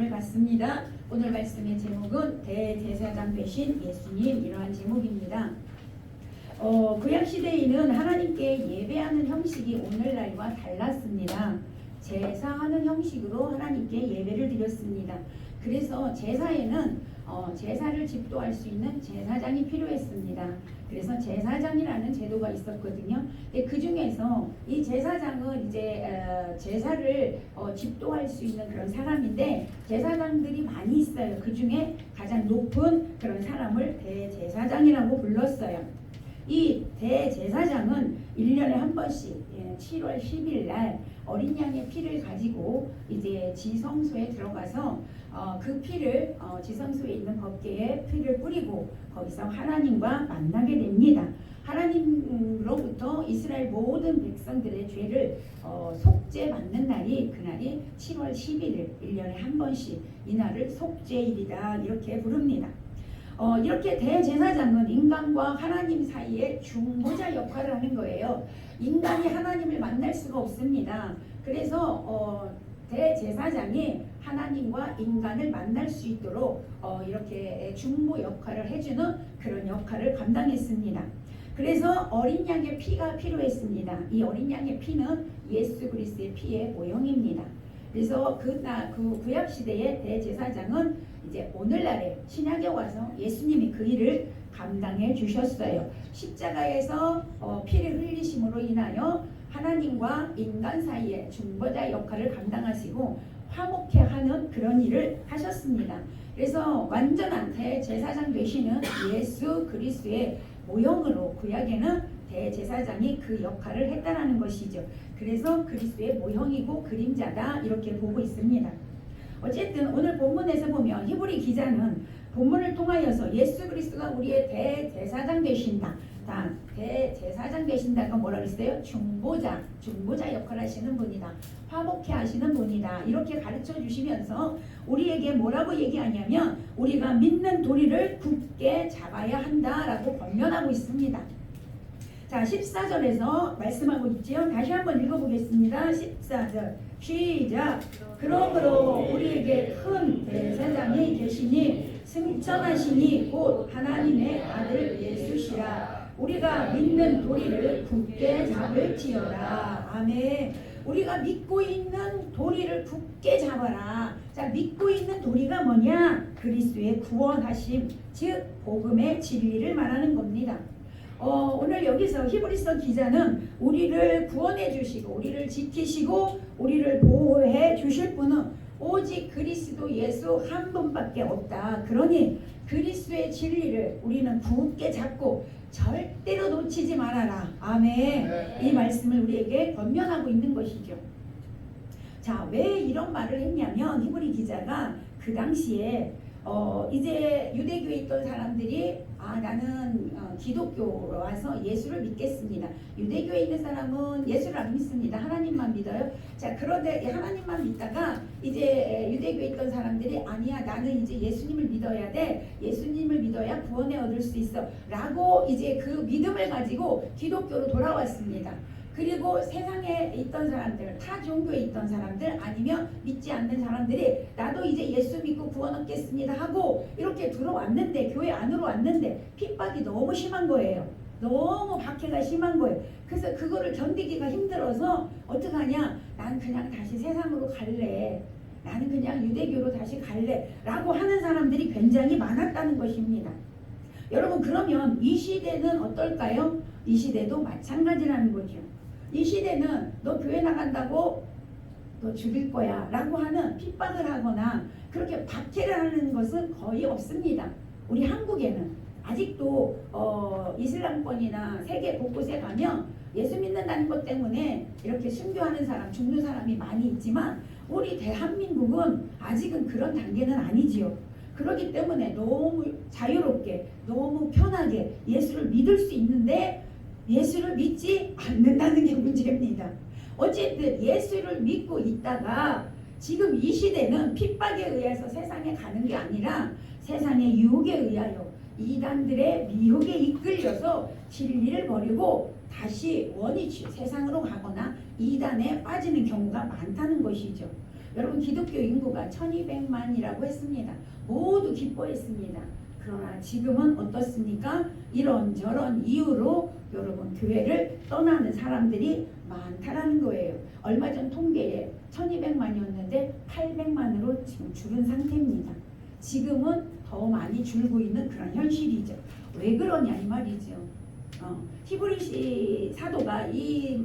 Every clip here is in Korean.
말씀을 받습니다. 오늘 말씀의 제목은 대제사장 되신 예수님, 이러한 제목입니다. 구약시대에는 하나님께 예배하는 형식이 오늘날과 달랐습니다. 제사하는 형식으로 하나님께 예배를 드렸습니다. 그래서 제사에는 제사를 집도할 수 있는 제사장이 필요했습니다. 그래서 제사장이라는 제도가 있었거든요. 근데 그 중에서 이 제사장은 이제 제사를 집도할 수 있는 그런 사람인데 제사장들이 많이 있어요. 그 중에 가장 높은 그런 사람을 대제사장이라고 불렀어요. 이 대제사장은 1년에 한 번씩 7월 10일 날 어린 양의 피를 가지고 이제 지성소에 들어가서 그 피를 지성소에 있는 법궤에 피를 뿌리고 거기서 하나님과 만나게 됩니다. 하나님으로부터 이스라엘 모든 백성들의 죄를 속죄 받는 날이 그날이 7월 11일 1년에 한 번씩 이 날을 속죄일이다 이렇게 부릅니다. 이렇게 대제사장은 인간과 하나님 사이에 중보자 역할을 하는 거예요. 인간이 하나님을 만날 수가 없습니다. 그래서 대제사장이 하나님과 인간을 만날 수 있도록 이렇게 중보 역할을 해주는 그런 역할을 감당했습니다. 그래서 어린 양의 피가 필요했습니다. 이 어린 양의 피는 예수 그리스도의 피의 모형입니다. 그래서 그 구약 시대의 대제사장은 이제 오늘날에 신약에 와서 예수님이 그 일을 감당해 주셨어요. 십자가에서 피를 흘리심으로 인하여 하나님과 인간 사이에 중보자 역할을 감당하시고 화목케 하는 그런 일을 하셨습니다. 그래서 완전한 대제사장 되시는 예수 그리스도의 모형으로 구약에는 대제사장이 그 역할을 했다라는 것이죠. 그래서 그리스도의 모형이고 그림자다 이렇게 보고 있습니다. 어쨌든 오늘 본문에서 보면 히브리 기자는 본문을 통하여서 예수 그리스도가 우리의 대제사장 되신다. 대제사장 되신다가 뭐라 그랬어요? 중보자 역할을 하시는 분이다. 화목케 하시는 분이다. 이렇게 가르쳐 주시면서 우리에게 뭐라고 얘기하냐면 우리가 믿는 도리를 굳게 잡아야 한다라고 권면하고 있습니다. 자, 14절에서 말씀하고 있지요. 다시 한번 읽어보겠습니다. 14절 시작. 그러므로 우리에게 큰 대제사장이 계시니 승천하시니 곧 하나님의 아들 예수시라. 우리가 믿는 도리를 굳게 잡을지어다. 아멘. 우리가 믿고 있는 도리를 굳게 잡아라. 자, 믿고 있는 도리가 뭐냐? 그리스도의 구원하심, 즉 복음의 진리를 말하는 겁니다. 오늘 여기서 히브리서 기자는 우리를 구원해 주시고 우리를 지키시고 우리를 보호해 주실 분은 오직 그리스도 예수 한 분밖에 없다. 그러니 그리스도의 진리를 우리는 굳게 잡고 절대로 놓치지 말아라. 아멘. 이 말씀을 우리에게 권면하고 있는 것이죠. 자, 왜 이런 말을 했냐면 히브리 기자가 그 당시에 이제 유대교에 있던 사람들이 나는 기독교로 와서 예수를 믿겠습니다. 유대교에 있는 사람은 예수를 안 믿습니다. 하나님만 믿어요. 자, 그런데 하나님만 믿다가 이제 유대교에 있던 사람들이 아니야, 나는 이제 예수님을 믿어야 돼. 예수님을 믿어야 구원을 얻을 수 있어. 라고 이제 그 믿음을 가지고 기독교로 돌아왔습니다. 그리고 세상에 있던 사람들, 타 종교에 있던 사람들 아니면 믿지 않는 사람들이 나도 이제 예수 믿고 구원 얻겠습니다 하고 이렇게 들어왔는데 교회 안으로 왔는데 핍박이 너무 심한 거예요. 너무 박해가 심한 거예요. 그래서 그거를 견디기가 힘들어서 어떡하냐? 난 그냥 다시 세상으로 갈래. 나는 그냥 유대교로 다시 갈래. 라고 하는 사람들이 굉장히 많았다는 것입니다. 여러분, 그러면 이 시대는 어떨까요? 이 시대도 마찬가지라는 거죠. 이 시대는 너 교회 나간다고 너 죽일 거야 라고 하는 핍박을 하거나 그렇게 박해를 하는 것은 거의 없습니다. 우리 한국에는 아직도 이슬람권이나 세계 곳곳에 가면 예수 믿는다는 것 때문에 이렇게 순교하는 사람, 죽는 사람이 많이 있지만 우리 대한민국은 아직은 그런 단계는 아니지요. 그렇기 때문에 너무 자유롭게 너무 편하게 예수를 믿을 수 있는데 예수를 믿지 않는다는 게 문제입니다. 어쨌든 예수를 믿고 있다가 지금 이 시대는 핍박에 의해서 세상에 가는 게 아니라 세상의 유혹에 의하여 이단들의 미혹에 이끌려서 진리를 버리고 다시 원위치 세상으로 가거나 이단에 빠지는 경우가 많다는 것이죠. 여러분 기독교 인구가 1200만이라고 했습니다. 모두 기뻐했습니다. 그러나 지금은 어떻습니까? 이런저런 이유로 여러분 교회를 떠나는 사람들이 많다라는 거예요. 얼마 전 통계에 1200만이었는데 800만으로 지금 줄은 상태입니다. 지금은 더 많이 줄고 있는 그런 현실이죠. 왜 그러냐 이 말이죠. 히브리 사도가 이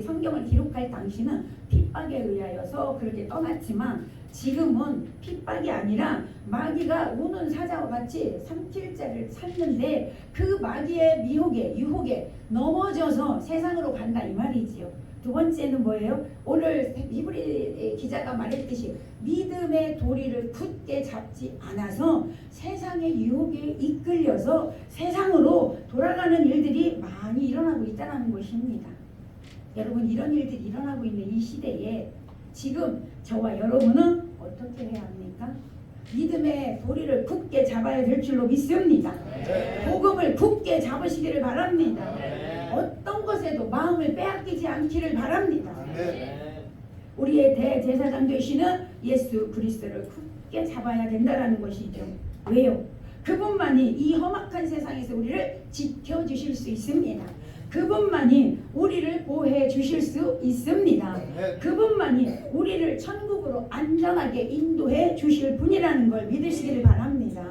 성경을 기록할 당시는 핍박에 의하여서 그렇게 떠났지만 지금은 핍박이 아니라 마귀가 우는 사자와 같이 삼킬자를 찾는데 그 마귀의 유혹에 넘어져서 세상으로 간다 이 말이지요. 두 번째는 뭐예요? 오늘 히브리 기자가 말했듯이 믿음의 도리를 굳게 잡지 않아서 세상의 유혹에 이끌려서 세상으로 돌아가는 일들이 많이 일어나고 있다는 것입니다. 여러분 이런 일들이 일어나고 있는 이 시대에 지금 저와 여러분은 어떻게 해야 합니까? 믿음의 도리를 굳게 잡아야 될 줄로 믿습니다. 복음을 굳게 잡으시기를 바랍니다. 어떤 것에도 마음을 빼앗기지 않기를 바랍니다. 우리의 대제사장 되시는 예수 그리스도를 굳게 잡아야 된다는 것이죠. 왜요? 그분만이 이 험악한 세상에서 우리를 지켜주실 수 있습니다. 그분만이 우리를 보호해 주실 수 있습니다. 그분만이 우리를 천국으로 안전하게 인도해 주실 분이라는 걸 믿으시기를 바랍니다.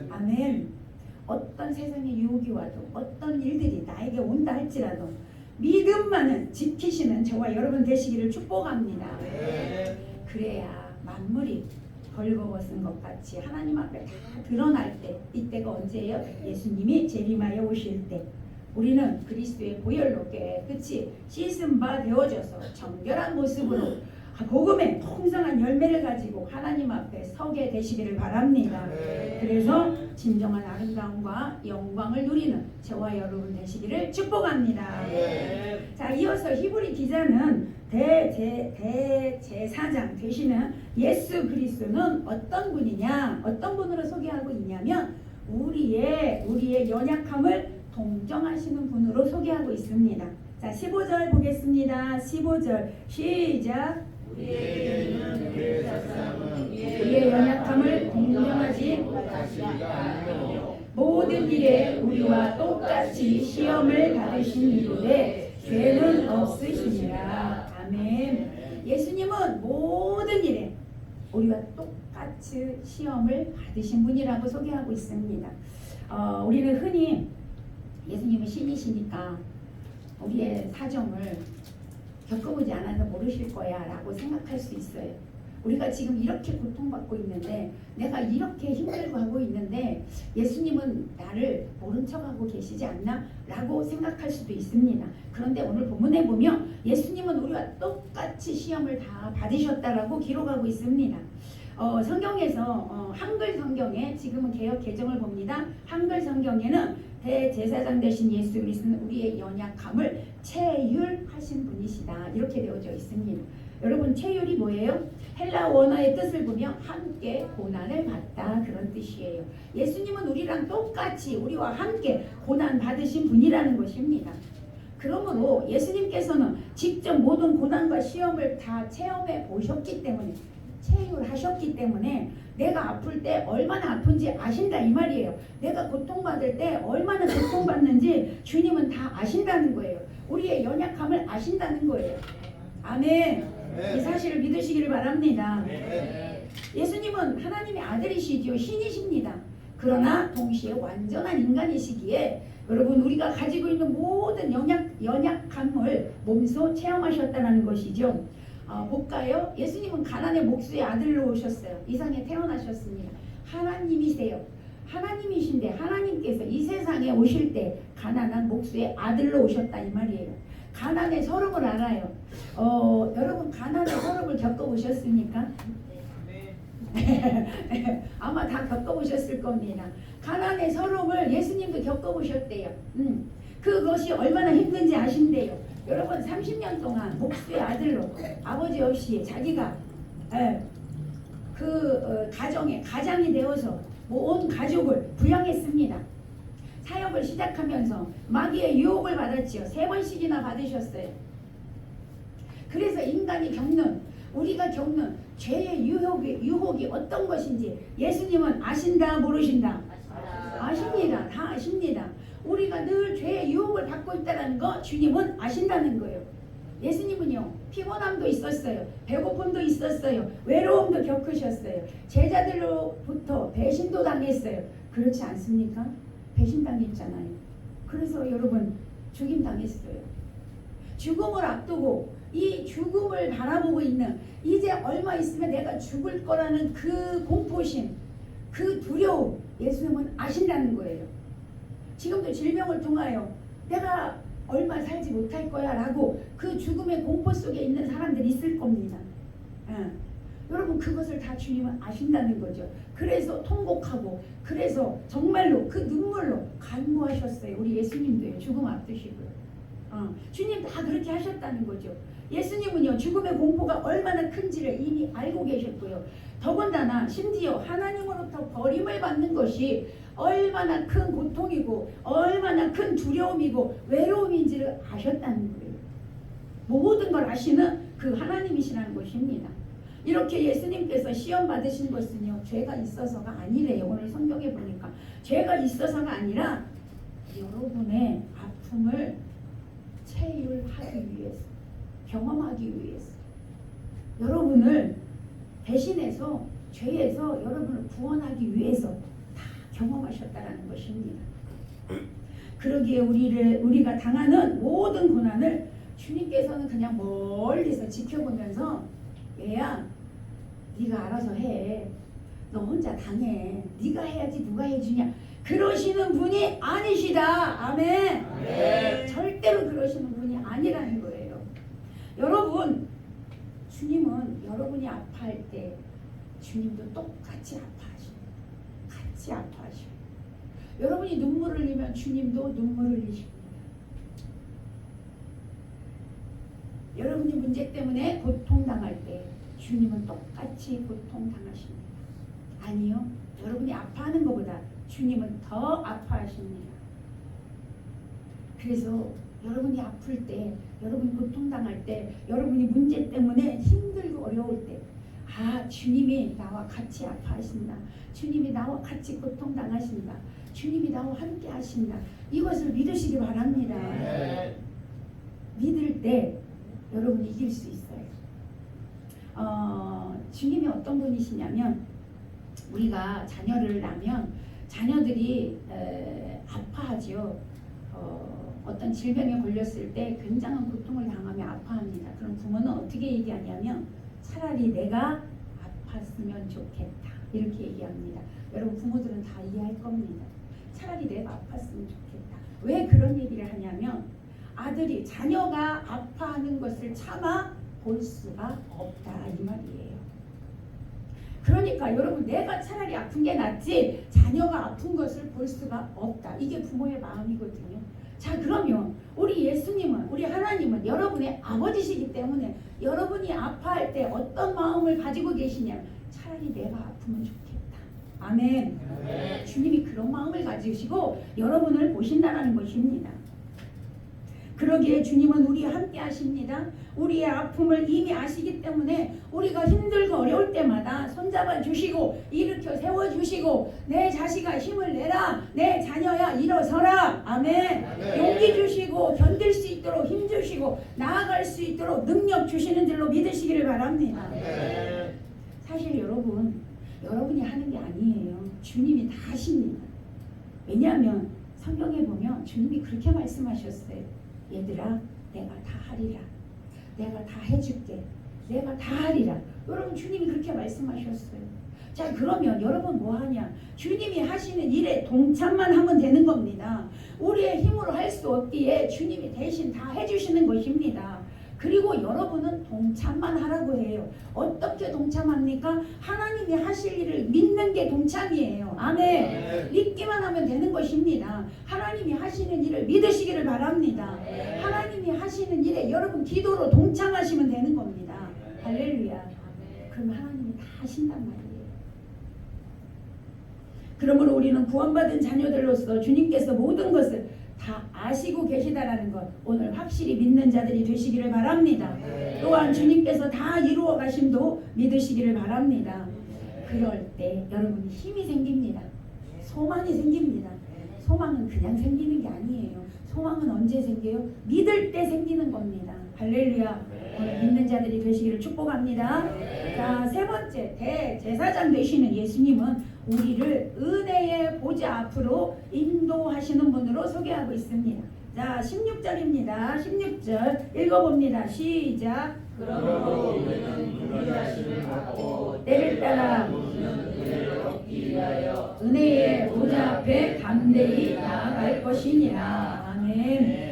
아멘. 어떤 세상의 유혹이 와도 어떤 일들이 나에게 온다 할지라도 믿음만은 지키시는 저와 여러분 되시기를 축복합니다. 그래야 만물이 벌거벗은 것 같이 하나님 앞에 다 드러날 때, 이때가 언제예요? 예수님이 재림하여 오실 때 우리는 그리스도의 보혈로 깨끗이 씻은 바 되어져서 정결한 모습으로 복음의 풍성한 열매를 가지고 하나님 앞에 서게 되시기를 바랍니다. 그래서 진정한 아름다움과 영광을 누리는 저와 여러분 되시기를 축복합니다. 자, 이어서 히브리 기자는 대제사장 되시는 예수 그리스도는 어떤 분이냐, 어떤 분으로 소개하고 있냐면 우리의 연약함을 동정하시는 분으로 소개하고 있습니다. 자, 15절 보겠습니다. 15절 시작. 우리의 연약함을 동정하지 못하시리라. 모든 일에 우리와 똑같이 시험을 받으신 이후에 죄는 없으시니라. 아멘. 예수님은 모든 일에 우리와 똑같이 시험을 받으신 분이라고 소개하고 있습니다. 우리는 흔히 예수님은 신이시니까 우리의 사정을 겪어보지 않아서 모르실 거야 라고 생각할 수 있어요. 우리가 지금 이렇게 고통받고 있는데, 내가 이렇게 힘들고 하고 있는데 예수님은 나를 모른 척하고 계시지 않나? 라고 생각할 수도 있습니다. 그런데 오늘 본문에 보면 예수님은 우리와 똑같이 시험을 다 받으셨다라고 기록하고 있습니다. 성경에서 한글 성경에, 지금은 개역 개정을 봅니다. 한글 성경에는 대제사장 되신 예수 그리스도는 우리의 연약함을 체휼하신 분이시다 이렇게 되어져 있습니다. 여러분 체휼이 뭐예요? 헬라 원어의 뜻을 보면 함께 고난을 받다 그런 뜻이에요. 예수님은 우리랑 똑같이 우리와 함께 고난 받으신 분이라는 것입니다. 그러므로 예수님께서는 직접 모든 고난과 시험을 다 체험해 보셨기 때문에, 체휼하셨기 때문에 내가 아플 때 얼마나 아픈지 아신다 이 말이에요. 내가 고통받을 때 얼마나 고통받는지 주님은 다 아신다는 거예요. 우리의 연약함을 아신다는 거예요. 아멘. 이 사실을 믿으시기를 바랍니다. 예수님은 하나님의 아들이시죠. 신이십니다. 그러나 동시에 완전한 인간이시기에 여러분 우리가 가지고 있는 모든 연약함을 몸소 체험하셨다는 것이죠. 볼까요? 예수님은 가난의 목수의 아들로 오셨어요. 이 세상에 태어나셨습니다. 하나님이세요. 하나님이신데 하나님께서 이 세상에 오실 때 가난한 목수의 아들로 오셨다 이 말이에요. 가난의 서름을 알아요. 여러분 가난의 서름을 겪어보셨습니까? 아마 다 겪어보셨을 겁니다. 가난의 서름을 예수님도 겪어보셨대요. 그것이 얼마나 힘든지 아신대요. 여러분 30년 동안 목수의 아들로 아버지 없이 자기가 가정의 가장이 되어서 온 가족을 부양했습니다. 사역을 시작하면서 마귀의 유혹을 받았지요. 3번씩이나 받으셨어요. 그래서 인간이 겪는 우리가 겪는 죄의 유혹이 어떤 것인지 예수님은 아신다 모르신다? 아십니다. 다 아십니다. 우리가 늘 죄의 유혹을 받고 있다는 거 주님은 아신다는 거예요. 예수님은요, 피곤함도 있었어요. 배고픔도 있었어요. 외로움도 겪으셨어요. 제자들로부터 배신도 당했어요. 그렇지 않습니까? 배신당했잖아요. 그래서 여러분 죽임 당했어요. 죽음을 앞두고 이 죽음을 바라보고 있는, 이제 얼마 있으면 내가 죽을 거라는 그 공포심, 그 두려움, 예수님은 아신다는 거예요. 지금도 질병을 통하여 내가 얼마 살지 못할 거야 라고 그 죽음의 공포 속에 있는 사람들이 있을 겁니다. 여러분 그것을 다 주님은 아신다는 거죠. 그래서 통곡하고, 그래서 정말로 그 눈물로 간구하셨어요. 우리 예수님도요. 죽음 앞두시고요. 주님 다 그렇게 하셨다는 거죠. 예수님은요, 죽음의 공포가 얼마나 큰지를 이미 알고 계셨고요. 더군다나 심지어 하나님으로부터 버림을 받는 것이 얼마나 큰 고통이고 얼마나 큰 두려움이고 외로움인지를 아셨다는 거예요. 모든 걸 아시는 그 하나님이시라는 것입니다. 이렇게 예수님께서 시험 받으신 것은요, 죄가 있어서가 아니래요. 오늘 성경에 보니까 죄가 있어서가 아니라 여러분의 아픔을 체휼하기 위해서, 경험하기 위해서, 여러분을 대신해서 죄에서 여러분을 구원하기 위해서 다 경험하셨다라는 것입니다. 그러기에 우리가 당하는 모든 고난을 주님께서는 그냥 멀리서 지켜보면서, 얘야 네가 알아서 해, 너 혼자 당해, 네가 해야지 누가 해주냐, 그러시는 분이 아니시다. 아멘. 아멘. 절대로 그러시는 분이 아니라는 거예요. 여러분, 주님은 여러분이 아파할 때 주님도 똑같이 아파하십니다. 같이 아파하십니다. 여러분이 눈물을 흘리면 주님도 눈물을 흘리십니다. 여러분이 문제 때문에 고통당할 때 주님은 똑같이 고통당하십니다. 아니요, 여러분이 아파하는 것보다 주님은 더 아파하십니다. 그래서 여러분이 아플 때, 여러분이 고통당할 때, 여러분이 문제 때문에 힘들고 어려울 때, 주님이 나와 같이 아파하신다, 주님이 나와 같이 고통당하신다, 주님이 나와 함께 하신다, 이것을 믿으시기 바랍니다. 믿을 때 여러분이 이길 수 있어요. 주님이 어떤 분이시냐면, 우리가 자녀를 낳으면 자녀들이 아파하죠. 어떤 질병에 걸렸을 때 굉장한 고통을 당하며 아파합니다. 그럼 부모는 어떻게 얘기하냐면, 차라리 내가 아팠으면 좋겠다, 이렇게 얘기합니다. 여러분 부모들은 다 이해할 겁니다. 차라리 내가 아팠으면 좋겠다. 왜 그런 얘기를 하냐면, 아들이, 자녀가 아파하는 것을 참아 볼 수가 없다, 이 말이에요. 그러니까 여러분, 내가 차라리 아픈 게 낫지 자녀가 아픈 것을 볼 수가 없다, 이게 부모의 마음이거든요. 자, 그러면 우리 예수님은, 우리 하나님은 여러분의 아버지시기 때문에 여러분이 아파할 때 어떤 마음을 가지고 계시냐, 차라리 내가 아프면 좋겠다. 아멘. 주님이 그런 마음을 가지시고 여러분을 보신다는 것입니다. 그러기에 주님은 우리와 함께 하십니다. 우리의 아픔을 이미 아시기 때문에 우리가 힘들고 어려울 때마다 손잡아 주시고 일으켜 세워 주시고, 내 자식아 힘을 내라, 내 자녀야 일어서라, 아멘. 용기 주시고 견딜 수 있도록 힘 주시고 나아갈 수 있도록 능력 주시는 줄로 믿으시기를 바랍니다. 사실 여러분이 하는 게 아니에요. 주님이 다 하십니다. 왜냐하면 성경에 보면 주님이 그렇게 말씀하셨어요. 얘들아, 내가 다 하리라, 내가 다 해줄게, 내가 다 하리라. 여러분 주님이 그렇게 말씀하셨어요. 자, 그러면 여러분 뭐하냐, 주님이 하시는 일에 동참만 하면 되는 겁니다. 우리의 힘으로 할 수 없기에 주님이 대신 다 해주시는 것입니다. 그리고 여러분은 동참만 하라고 해요. 어떻게 동참합니까? 하나님이 하실 일을 믿는 게 동참이에요. 아멘. 믿기만 하면 되는 것입니다. 하나님이 하시는 일을 믿으시기를 바랍니다. 하나님이 하시는 일에 여러분 기도로 동참하시면 되는 겁니다. 할렐루야. 그럼 하나님이 다 하신단 말이에요. 그러므로 우리는 구원받은 자녀들로서 주님께서 모든 것을 다 아시고 계시다라는 것 오늘 확실히 믿는 자들이 되시기를 바랍니다. 또한 주님께서 다 이루어 가심도 믿으시기를 바랍니다. 그럴 때 여러분 힘이 생깁니다. 소망이 생깁니다. 소망은 그냥 생기는 게 아니에요. 소망은 언제 생겨요? 믿을 때 생기는 겁니다. 할렐루야. 오늘 믿는 자들이 되시기를 축복합니다. 자, 세 번째 대제사장 되시는 예수님은 우리를 은혜의 보좌 앞으로 인도하시는 분으로 소개하고 있습니다. 자, 16절입니다. 16절 읽어봅니다. 시작. 그러므로 우리는 그리 하심을 받고 때를 따라 은혜의 보좌 앞에 담대히 나아갈 것이니라. 아멘.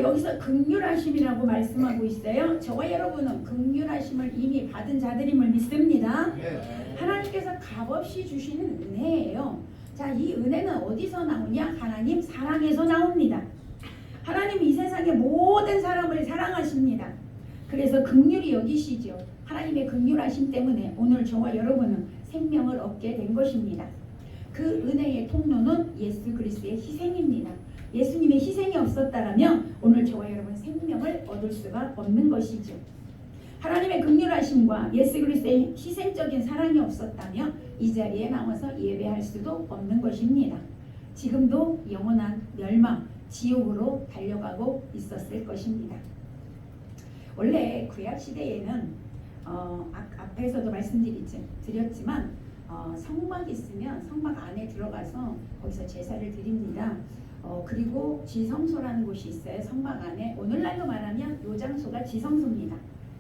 여기서 긍휼하심이라고 말씀하고 있어요. 저와 여러분은 긍휼하심을 이미 받은 자들임을 믿습니다. 하나님께서 값없이 주시는 은혜예요. 자, 이 은혜는 어디서 나오냐? 하나님 사랑에서 나옵니다. 하나님이 이 세상의 모든 사람을 사랑하십니다. 그래서 긍휼히 여기시죠. 하나님의 긍휼하심 때문에 오늘 저와 여러분은 생명을 얻게 된 것입니다. 그 은혜의 통로는 예수 그리스도의 희생입니다. 예수님의 희생이 없었다면 오늘 저와 여러분 생명을 얻을 수가 없는 것이죠. 하나님의 긍휼하심과 예수 그리스도의 희생적인 사랑이 없었다면 이 자리에 나와서 예배할 수도 없는 것입니다. 지금도 영원한 멸망, 지옥으로 달려가고 있었을 것입니다. 원래 구약 시대에는 앞에서도 말씀드렸지만 성막이 있으면 성막 안에 들어가서 거기서 제사를 드립니다. 그리고 지성소라는 곳이 있어요. 성막 안에 오늘날로 말하면 이 장소가 지성소입니다.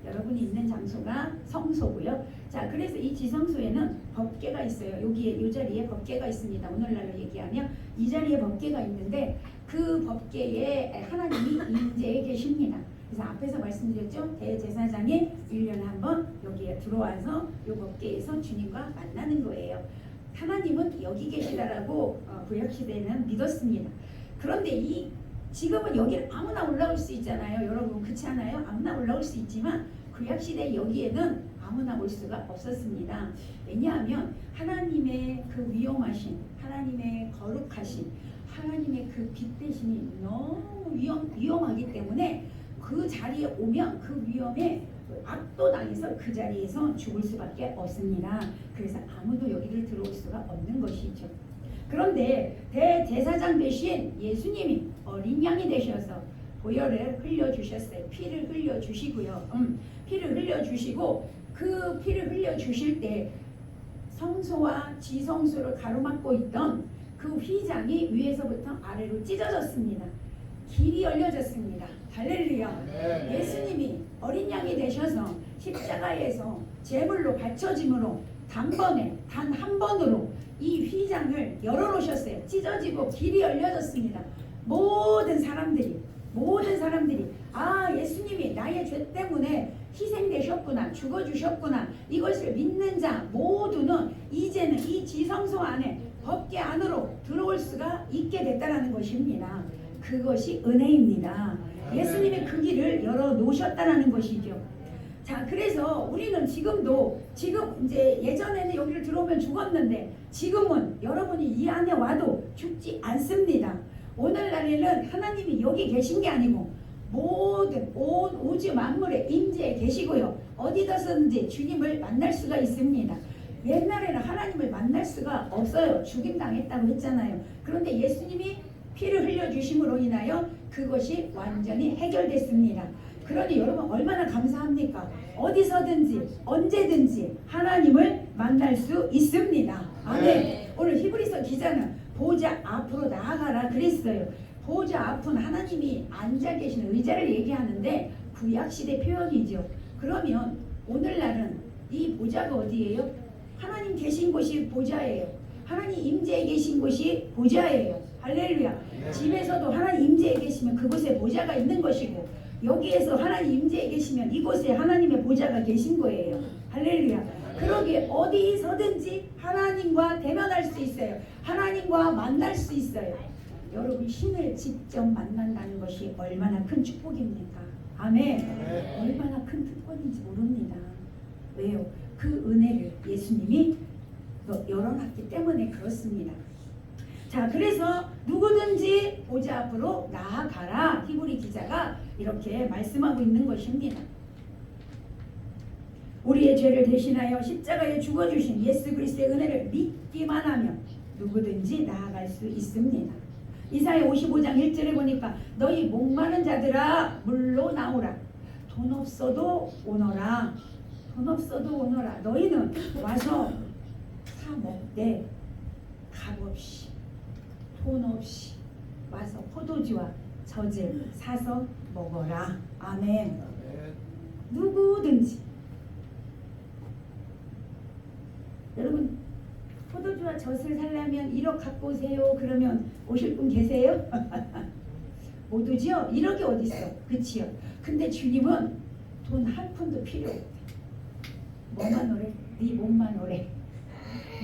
여러분이 있는 장소가 성소고요. 자, 그래서 이 지성소에는 법궤가 있어요. 여기에 이 자리에 법궤가 있습니다. 오늘날로 얘기하면 이 자리에 법궤가 있는데 그 법궤에 하나님이 임재해 계십니다. 그래서 앞에서 말씀드렸죠. 대제사장이 1년에 한 번 여기에 들어와서 이 법궤에서 주님과 만나는 거예요. 하나님은 여기 계시다라고 구약시대에는 믿었습니다. 그런데 지금은 여기를 아무나 올라올 수 있잖아요. 여러분 그렇지 않아요? 아무나 올라올 수 있지만 구약시대 여기에는 아무나 올 수가 없었습니다. 왜냐하면 하나님의 그 위엄하신, 하나님의 거룩하신, 하나님의 그 빛 대신이 너무 위험하기 때문에 그 자리에 오면 그 위험에 압도당해서 그 자리에서 죽을 수밖에 없습니다. 그래서 아무도 여기를 들어올 수가 없는 것이죠. 그런데 대제사장 대신 예수님이 어린 양이 되셔서 보혈을 흘려주셨어요. 피를 흘려주시고요. 피를 흘려주시고 그 피를 흘려주실 때 성소와 지성소를 가로막고 있던 그 휘장이 위에서부터 아래로 찢어졌습니다. 길이 열려졌습니다. 할렐루야. 예수님이 어린 양이 되셔서 십자가에서 제물로 바쳐짐으로 단번에 단 한 번으로 이 휘장을 열어놓으셨어요. 찢어지고 길이 열려졌습니다. 모든 사람들이 예수님이 나의 죄 때문에 희생되셨구나, 죽어주셨구나, 이것을 믿는 자 모두는 이제는 이 지성소 안에 법궤 안으로 들어올 수가 있게 됐다는 것입니다. 그것이 은혜입니다. 예수님이 그 길을 열어놓으셨다는 것이죠. 자, 그래서 우리는 지금 이제 예전에는 여기를 들어오면 죽었는데 지금은 여러분이 이 안에 와도 죽지 않습니다. 오늘날에는 하나님이 여기 계신 게 아니고 모든 온 우주 만물에 임재해 계시고요. 어디서든지 주님을 만날 수가 있습니다. 옛날에는 하나님을 만날 수가 없어요. 죽임당했다고 했잖아요. 그런데 예수님이 피를 흘려주심으로 인하여 그것이 완전히 해결됐습니다. 그러니 여러분 얼마나 감사합니까? 어디서든지 언제든지 하나님을 만날 수 있습니다. 아멘. 오늘 히브리서 기자는 보좌 앞으로 나아가라 그랬어요. 보좌 앞은 하나님이 앉아 계시는 의자를 얘기하는데 구약시대 표현이죠. 그러면 오늘날은 이 보좌가 어디예요? 하나님 계신 곳이 보좌예요. 하나님 임재해 계신 곳이 보좌예요. 할렐루야. 집에서도 하나님 임재해 계시면 그곳에 보좌가 있는 것이고 여기에서 하나님 임재해 계시면 이곳에 하나님의 보좌가 계신 거예요. 할렐루야. 그러기에 어디서든지 하나님과 대면할 수 있어요. 하나님과 만날 수 있어요. 여러분 신을 직접 만난다는 것이 얼마나 큰 축복입니까? 아멘. 얼마나 큰 특권인지 모릅니다. 왜요? 그 은혜를 예수님이 열어놨기 때문에 그렇습니다. 자, 그래서 누구든지 보좌 앞으로 나아가라. 히브리 기자가 이렇게 말씀하고 있는 것입니다. 우리의 죄를 대신하여 십자가에 죽어주신 예수 그리스도의 은혜를 믿기만 하면 누구든지 나아갈 수 있습니다. 이사야 55장 1절에 보니까 너희 목마른 자들아 물로 나오라. 돈 없어도 오너라. 돈 없어도 오너라. 너희는 와서 사 먹되 값 없이 돈 없이 와서 포도주와 젖을 사서 먹어라. 아멘. 누구든지. 여러분 포도주와 젖을 살려면 1억 갖고 오세요. 그러면 오실 분 계세요? 못 오죠? 1억이 어디 있어? 그치요? 근데 주님은 돈 한 푼도 필요 없대. 뭐만 오래? 네 몸만 오래.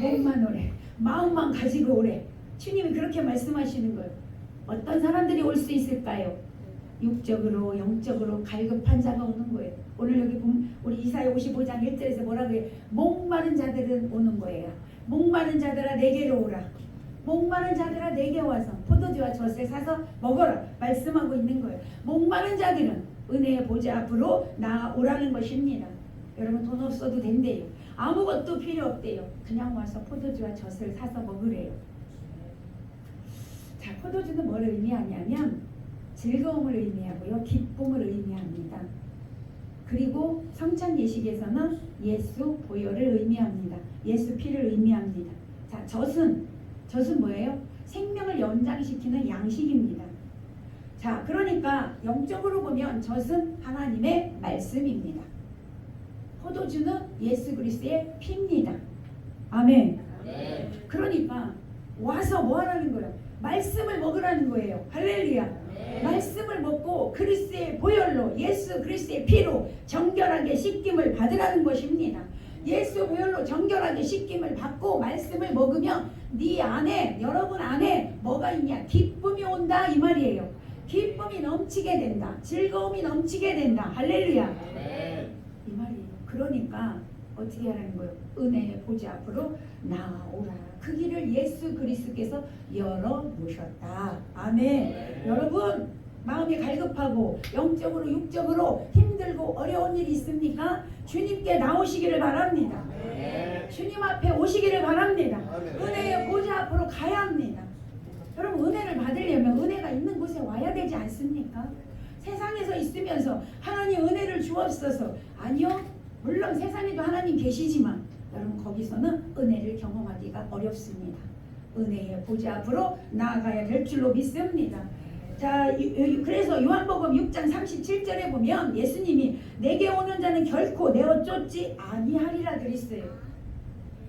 몸만 오래. 마음만 가지고 오래. 주님이 그렇게 말씀하시는 거예요. 어떤 사람들이 올 수 있을까요? 육적으로 영적으로 갈급한 자가 오는 거예요. 오늘 여기 보면 우리 이사야 55장 1절에서 뭐라고 해요? 목마른 자들은 오는 거예요. 목마른 자들아 내게로 오라. 목마른 자들아 내게 와서 포도주와 젖을 사서 먹어라. 말씀하고 있는 거예요. 목마른 자들은 은혜의 보좌 앞으로 나오라는 것입니다. 여러분 돈 없어도 된대요. 아무것도 필요 없대요. 그냥 와서 포도주와 젖을 사서 먹으래요. 자, 포도주는 뭘 의미하냐면 즐거움을 의미하고요. 기쁨을 의미합니다. 그리고 성찬 예식에서는 예수 보혈을 의미합니다. 예수 피를 의미합니다. 자, 젖은 뭐예요? 생명을 연장시키는 양식입니다. 자, 그러니까 영적으로 보면 젖은 하나님의 말씀입니다. 포도주는 예수 그리스도의 피입니다. 아멘. 네. 그러니까 와서 뭐 하라는 거예요? 말씀을 먹으라는 거예요. 할렐루야. 말씀을 먹고 그리스도의 보혈로 예수 그리스도의 피로 정결하게 씻김을 받으라는 것입니다. 예수 보혈로 정결하게 씻김을 받고 말씀을 먹으면 네 안에 여러분 안에 뭐가 있냐? 기쁨이 온다 이 말이에요. 기쁨이 넘치게 된다. 즐거움이 넘치게 된다. 할렐루야. 이 말이에요. 그러니까 어떻게 하라는 거예요? 은혜의 보좌 앞으로 나오라. 그 길을 예수 그리스도께서 열어놓으셨다. 아멘. 여러분 마음이 갈급하고 영적으로 육적으로 힘들고 어려운 일이 있습니까? 주님께 나오시기를 바랍니다. 주님 앞에 오시기를 바랍니다. 은혜의 보좌 앞으로 가야 합니다. 여러분 은혜를 받으려면 은혜가 있는 곳에 와야 되지 않습니까? 세상에서 있으면서 하나님 은혜를 주옵소서. 아니요. 물론 세상에도 하나님 계시지만 여러분 거기서는 은혜를 경험하기가 어렵습니다. 은혜의 보좌 앞으로 나아가야 될 줄로 믿습니다. 자, 그래서 요한복음 6장 37절에 보면 예수님이 내게 오는 자는 결코 내어 쫓지 아니하리라 그랬어요.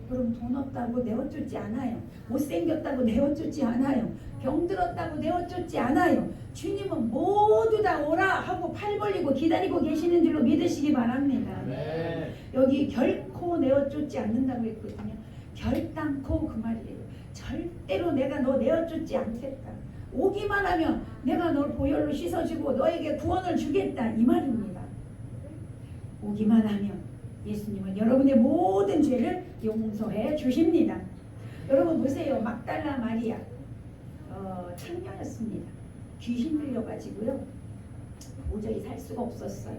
여러분 돈 없다고 내어 쫓지 않아요. 못생겼다고 내어 쫓지 않아요. 병들었다고 내어 쫓지 않아요. 주님은 모두 다 오라 하고 팔 벌리고 기다리고 계시는 줄로 믿으시기 바랍니다. 네. 여기 결코 내어 쫓지 않는다고 했거든요. 결단코 그 말이에요. 절대로 내가 너 내어 쫓지 않겠다. 오기만 하면 내가 널 보혈로 씻어주고 너에게 구원을 주겠다 이 말입니다. 오기만 하면 예수님은 여러분의 모든 죄를 용서해 주십니다. 여러분 보세요. 막달라 마리아 창녀였습니다. 귀신 들려가지고요 도저히 살 수가 없었어요.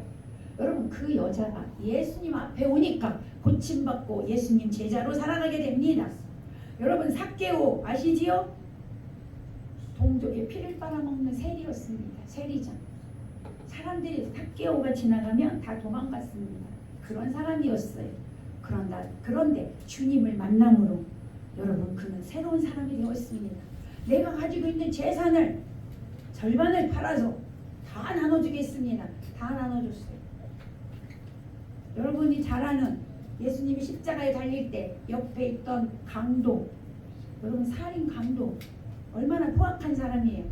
여러분 그 여자가 예수님 앞에 오니까 고침받고 예수님 제자로 살아가게 됩니다. 여러분 삭개오 아시지요? 동족의 피를 빨아먹는 세리였습니다. 세리장. 사람들이 삭개오가 지나가면 다 도망갔습니다. 그런 사람이었어요. 그런데 주님을 만남으로 여러분 그는 새로운 사람이 되었습니다. 내가 가지고 있는 재산을 절반을 팔아서 다 나눠주겠습니다. 다 나눠줬어요. 여러분이 잘 아는 예수님이 십자가에 달릴 때 옆에 있던 강도, 여러분 살인 강도 얼마나 포악한 사람이에요.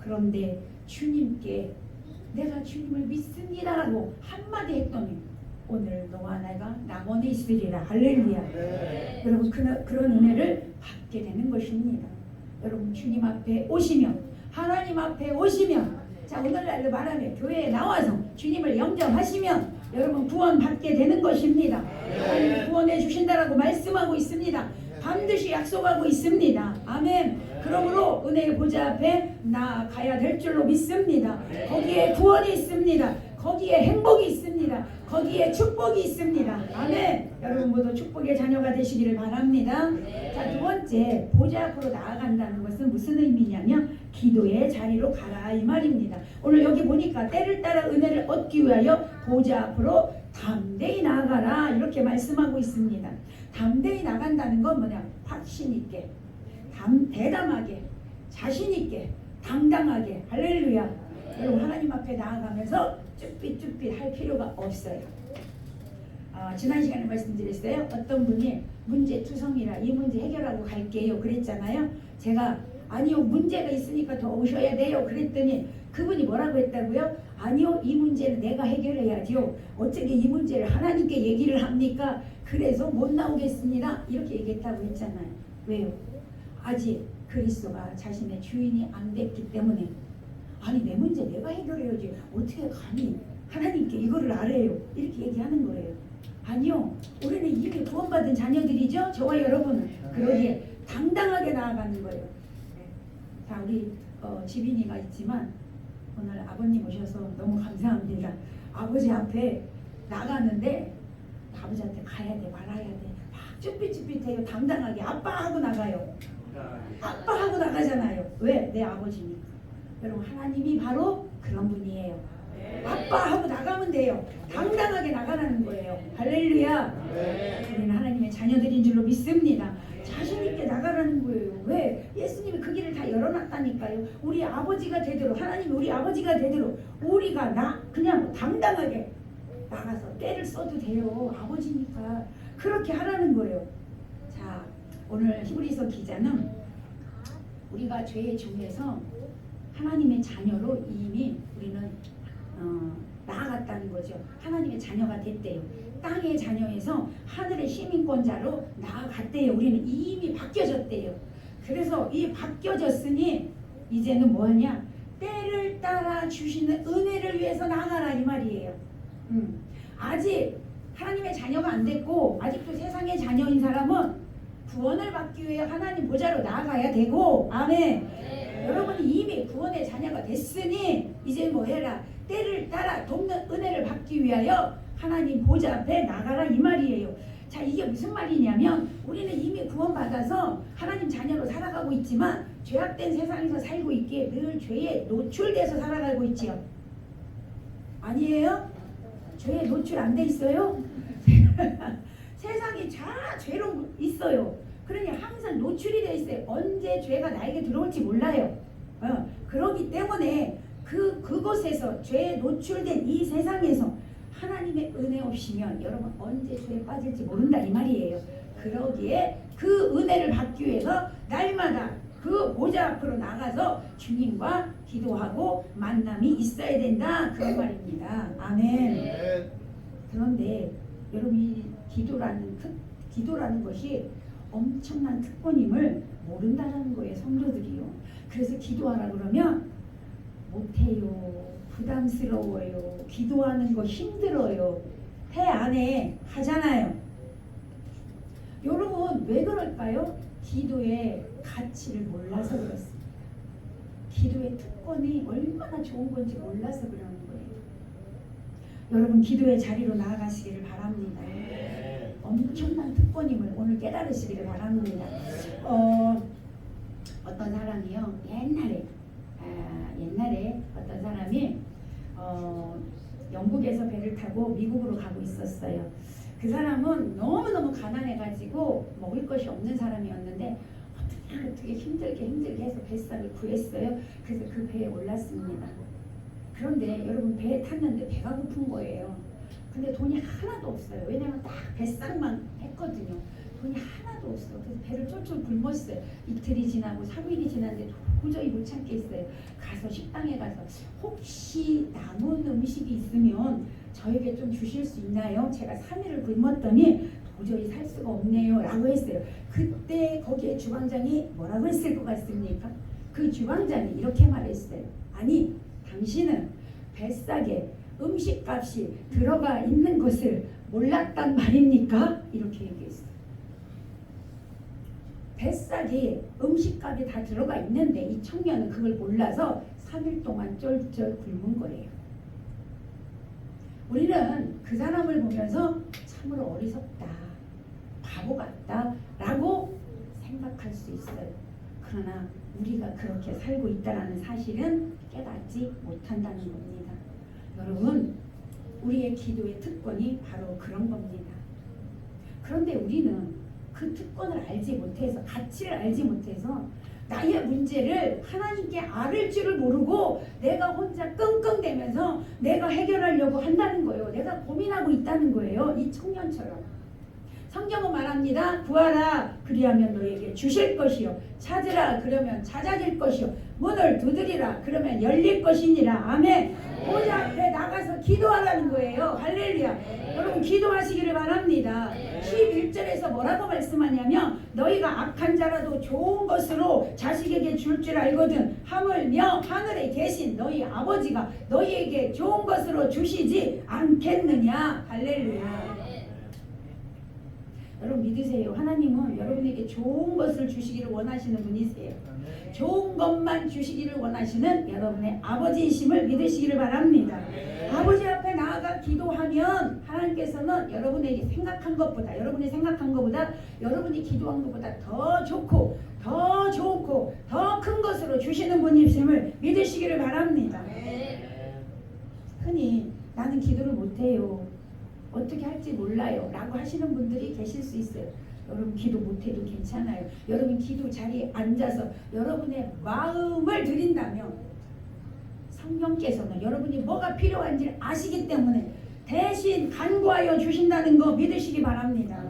그런데 주님께 내가 주님을 믿습니다라고 한마디 했더니 오늘 너와 내가 낙원에 있으리라. 할렐루야. 네. 여러분 그런 은혜를 받게 되는 것입니다. 여러분 주님 앞에 오시면 하나님 앞에 오시면 자 오늘날로 말하면 교회에 나와서 주님을 영접하시면 여러분 구원 받게 되는 것입니다. 하나님 구원해 주신다라고 말씀하고 있습니다. 반드시 약속하고 있습니다. 아멘. 그러므로 은혜의 보좌 앞에 나아가야 될 줄로 믿습니다. 거기에 구원이 있습니다. 거기에 행복이 있습니다. 거기에 축복이 있습니다. 아멘. 여러분 모두 축복의 자녀가 되시기를 바랍니다. 자, 두 번째, 보좌 앞으로 나아간다는 것은 무슨 의미냐면 기도의 자리로 가라 이 말입니다. 오늘 여기 보니까 때를 따라 은혜를 얻기 위하여 보좌 앞으로 담대히 나아가라 이렇게 말씀하고 있습니다. 담대히 나간다는 건 뭐냐? 확신 있게, 대담하게, 자신 있게, 당당하게. 할렐루야. 여러분 하나님 앞에 나아가면서 쭈삣쭈삣 할 필요가 없어요. 지난 시간에 말씀드렸어요. 어떤 분이 문제투성이라 이 문제 해결하고 갈게요 그랬잖아요. 제가 아니요 문제가 있으니까 더 오셔야 돼요 그랬더니 그분이 뭐라고 했다고요? 아니요 이 문제는 내가 해결해야죠. 어떻게 이 문제를 하나님께 얘기를 합니까? 그래서 못 나오겠습니다 이렇게 얘기했다고 했잖아요. 왜요? 아직 그리스도가 자신의 주인이 안 됐기 때문에. 아니 내 문제 내가 해결해야지 어떻게 감히 하나님께 이거를 아래요 이렇게 얘기하는 거예요. 아니요 우리는 이미 구원받은 자녀들이죠. 저와 여러분은. 그러기에 당당하게 나아가는 거예요. 자 우리 지빈이가 있지만 오늘 아버님 오셔서 너무 감사합니다. 아버지 앞에 나가는데 아버지한테 가야 돼 말아야 돼 막 쭈삣쭈삣해요. 당당하게 아빠하고 나가요. 아빠하고 나가잖아요. 왜? 내 아버지니까. 여러분 하나님이 바로 그런 분이에요. 아빠하고 나가면 돼요. 당당하게 나가라는 거예요. 할렐루야. 우리는 하나님의 자녀들인 줄로 믿습니다. 자신 있게 나가라는 거예요. 왜? 예수님이 그 길을 다 열어놨다니까요. 우리 아버지가 되도록 하나님이 우리 아버지가 되도록 우리가 그냥 당당하게 나가서 때를 써도 돼요. 아버지니까 그렇게 하라는 거예요. 자 오늘 히브리서 기자는 우리가 죄의 중에서 하나님의 자녀로 이미 우리는 나아갔다는 거죠. 하나님의 자녀가 됐대요. 땅의 자녀에서 하늘의 시민권자로 나아갔대요. 우리는 이미 바뀌어졌대요. 그래서 이 바뀌어졌으니 이제는 뭐하냐? 때를 따라 주시는 은혜를 위해서 나아가라 이 말이에요. 아직 하나님의 자녀가 안 됐고 아직도 세상의 자녀인 사람은 구원을 받기 위해 하나님 보좌로 나아가야 되고 아멘. 여러분이 이미 구원의 자녀가 됐으니 이제 뭐 해라? 때를 따라 돕는 은혜를 받기 위하여 하나님 보좌 앞에 나가라 이 말이에요. 자 이게 무슨 말이냐면 우리는 이미 구원받아서 하나님 자녀로 살아가고 있지만 죄악된 세상에서 살고 있기에 늘 죄에 노출돼서 살아가고 있지요. 아니에요? 죄에 노출 안 돼 있어요? 세상이 다 죄로 있어요. 그러니 항상 노출이 돼 있어요. 언제 죄가 나에게 들어올지 몰라요. 그러기 때문에 그곳에서 죄에 노출된 이 세상에서 하나님의 은혜 없이면 여러분 언제 죄에 빠질지 모른다 이 말이에요. 그러기에 그 은혜를 받기 위해서 날마다 그 보좌 앞으로 나가서 주님과 기도하고 만남이 있어야 된다 그런 말입니다. 아멘. 그런데 여러분이 기도라는 것이 엄청난 특권임을 모른다는 거예요. 성도들이요. 그래서 기도하라 그러면 못해요. 부담스러워요. 기도하는 거 힘들어요. 해 안 해 하잖아요. 여러분 왜 그럴까요? 기도의 가치를 몰라서 그렇습니다. 기도의 특권이 얼마나 좋은 건지 몰라서 그러는 거예요. 여러분 기도의 자리로 나아가시기를 바랍니다. 엄청난 특권임을 오늘 깨달으시기를 바랍니다. 어떤 사람이요 옛날에 어떤 사람이 영국에서 배를 타고 미국으로 가고 있었어요. 그 사람은 너무너무 가난해가지고 먹을 것이 없는 사람이었는데 어떻게 힘들게 해서 뱃살을 구했어요. 그래서 그 배에 올랐습니다. 그런데 여러분 배에 탔는데 배가 고픈 거예요. 근데 돈이 하나도 없어요. 왜냐면 딱 뱃살만 했거든요. 돈이 하나도 없어. 그래서 배를 쫄쫄 굶었어요. 이틀이 지나고 3일이 지났는데 도저히 못 참겠어요. 가서 식당에 가서 혹시 남은 음식이 있으면 저에게 좀 주실 수 있나요? 제가 3일을 굶었더니 도저히 살 수가 없네요 라고 했어요. 그때 거기에 주방장이 뭐라고 했을 것 같습니까? 그 주방장이 이렇게 말했어요. 아니 당신은 뱃속에 음식값이 들어가 있는 것을 몰랐단 말입니까? 이렇게 얘기했어요. 뱃살이 음식값이 다 들어가 있는데 이 청년은 그걸 몰라서 3일 동안 쫄쫄 굶은 거예요. 우리는 그 사람을 보면서 참으로 어리석다, 바보 같다 라고 생각할 수 있어요. 그러나 우리가 그렇게 살고 있다는 사실은 깨닫지 못한다는 겁니다. 여러분, 우리의 기도의 특권이 바로 그런 겁니다. 그런데 우리는 그 특권을 알지 못해서, 가치를 알지 못해서 나의 문제를 하나님께 아를 줄을 모르고 내가 혼자 끙끙대면서 내가 해결하려고 한다는 거예요. 내가 고민하고 있다는 거예요. 이 청년처럼. 성경은 말합니다. 구하라 그리하면 너에게 주실 것이요, 찾으라 그러면 찾아질 것이요, 문을 두드리라 그러면 열릴 것이니라. 아멘. 보좌 앞에 나가서 기도하라는 거예요. 할렐루야. 여러분 기도하시기를 바랍니다. 11절에서 뭐라고 말씀하냐면 너희가 악한 자라도 좋은 것으로 자식에게 줄 줄 알거든 하물며 하늘에 계신 너희 아버지가 너희에게 좋은 것으로 주시지 않겠느냐. 할렐루야. 여러분 믿으세요. 하나님은 여러분에게 좋은 것을 주시기를 원하시는 분이세요. 좋은 것만 주시기를 원하시는 여러분의 아버지이심을 믿으시기를 바랍니다. 아버지 앞에 나아가 기도하면 하나님께서는 여러분에게 생각한 것보다, 여러분이 생각한 것보다, 여러분이 기도한 것보다 더 좋고 더 좋고 더 큰 것으로 주시는 분이심을 믿으시기를 바랍니다. 흔히 나는 기도를 못해요, 어떻게 할지 몰라요 라고 하시는 분들이 계실 수 있어요. 여러분 기도 못해도 괜찮아요. 여러분 기도 자리에 앉아서 여러분의 마음을 드린다면 성령께서는 여러분이 뭐가 필요한지 아시기 때문에 대신 간구하여 주신다는 거 믿으시기 바랍니다.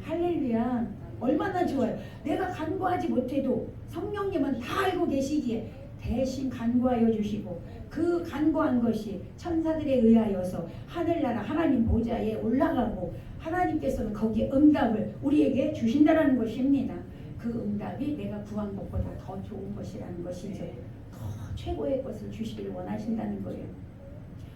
할렐루야. 얼마나 좋아요. 내가 간구하지 못해도 성령님은 다 알고 계시기에 대신 간구하여 주시고 그 간구한 것이 천사들에 의하여서 하늘나라 하나님 보좌에 올라가고 하나님께서는 거기에 응답을 우리에게 주신다는 것입니다. 그 응답이 내가 구한 것보다 더 좋은 것이라는 것이죠. 더 최고의 것을 주시기를 원하신다는 거예요.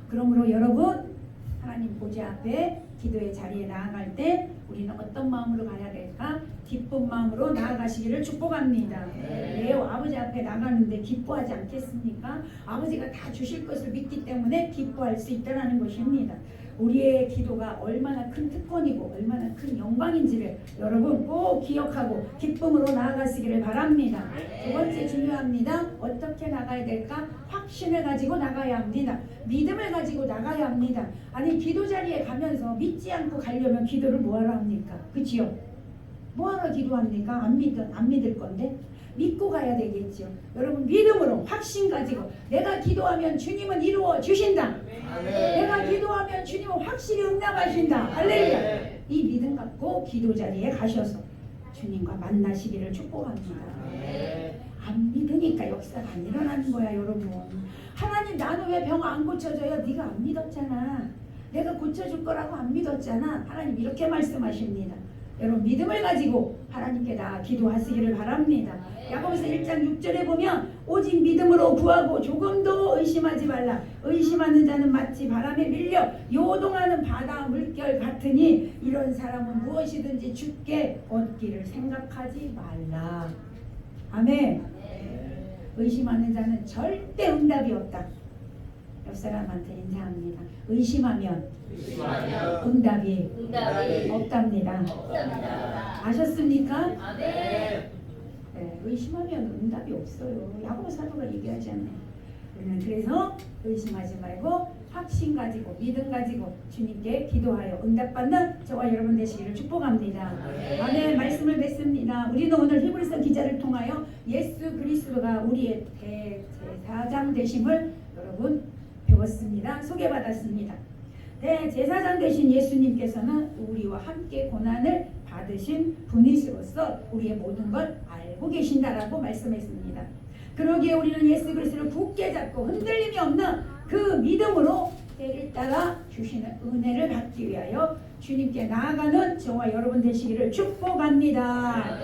그러므로 여러분 하나님 보좌 앞에 기도의 자리에 나아갈 때 우리는 어떤 마음으로 가야 될까? 기쁜 마음으로 나아가시기를 축복합니다. 왜요? 아버지 앞에 나가는데 기뻐하지 않겠습니까? 아버지가 다 주실 것을 믿기 때문에 기뻐할 수 있다는 것입니다. 우리의 기도가 얼마나 큰 특권이고 얼마나 큰 영광인지를 여러분 꼭 기억하고 기쁨으로 나아가시기를 바랍니다. 두 번째 중요합니다. 어떻게 나가야 될까? 확신을 가지고 나가야 합니다. 믿음을 가지고 나가야 합니다. 아니 기도 자리에 가면서 믿지 않고 가려면 기도를 뭐하러 합니까? 그치요? 뭐하러 기도합니까? 안 믿을 건데 믿고 가야 되겠죠. 여러분 믿음으로 확신 가지고 내가 기도하면 주님은 이루어 주신다. 내가 기도하면 주님은 확실히 응답하신다. 할렐루야. 이 믿음 갖고 기도 자리에 가셔서 주님과 만나시기를 축복합니다. 안 믿으니까 역사가 안 일어나는 거야. 여러분 하나님 나는 왜 병 안 고쳐져요? 네가 안 믿었잖아. 내가 고쳐줄 거라고 안 믿었잖아. 하나님 이렇게 말씀하십니다. 여러분 믿음을 가지고 하나님께 다 기도하시기를 바랍니다. 야고보서 1장 6절에 보면 오직 믿음으로 구하고 조금도 의심하지 말라. 의심하는 자는 마치 바람에 밀려 요동하는 바다 물결 같으니 이런 사람은 무엇이든지 주께 얻기를 생각하지 말라. 아멘. 의심하는 자는 절대 응답이 없다. 옆 사람한테 인사합니다. 의심하면 응답이 없답니다. 아셨습니까? 네, 의심하면 응답이 없어요. 야고보 사도가 얘기하잖아요. 그래서 의심하지 말고 확신 가지고 믿음 가지고 주님께 기도하여 응답받는 저와 여러분 되시기를 축복합니다. 아멘. 말씀을 맺습니다. 우리는 오늘 히브리서 기자를 통하여 예수 그리스도가 우리의 대제사장 되심을 여러분 배웠습니다. 소개받았습니다. 대제사장 되신 예수님께서는 우리와 함께 고난을 받으신 분이시로서 우리의 모든 걸 알고 계신다라고 말씀했습니다. 그러기에 우리는 예수 그리스도를 굳게 잡고 흔들림이 없는 그 믿음으로 때를 따라 주시는 은혜를 받기 위하여 주님께 나아가는 저와 여러분 되시기를 축복합니다.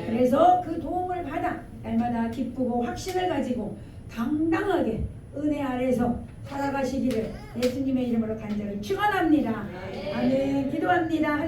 그래서 그 도움을 받아 날마다 기쁘고 확신을 가지고 당당하게 은혜 아래서 살아가시기를 예수님의 이름으로 간절히 축원합니다. 아멘. 기도합니다.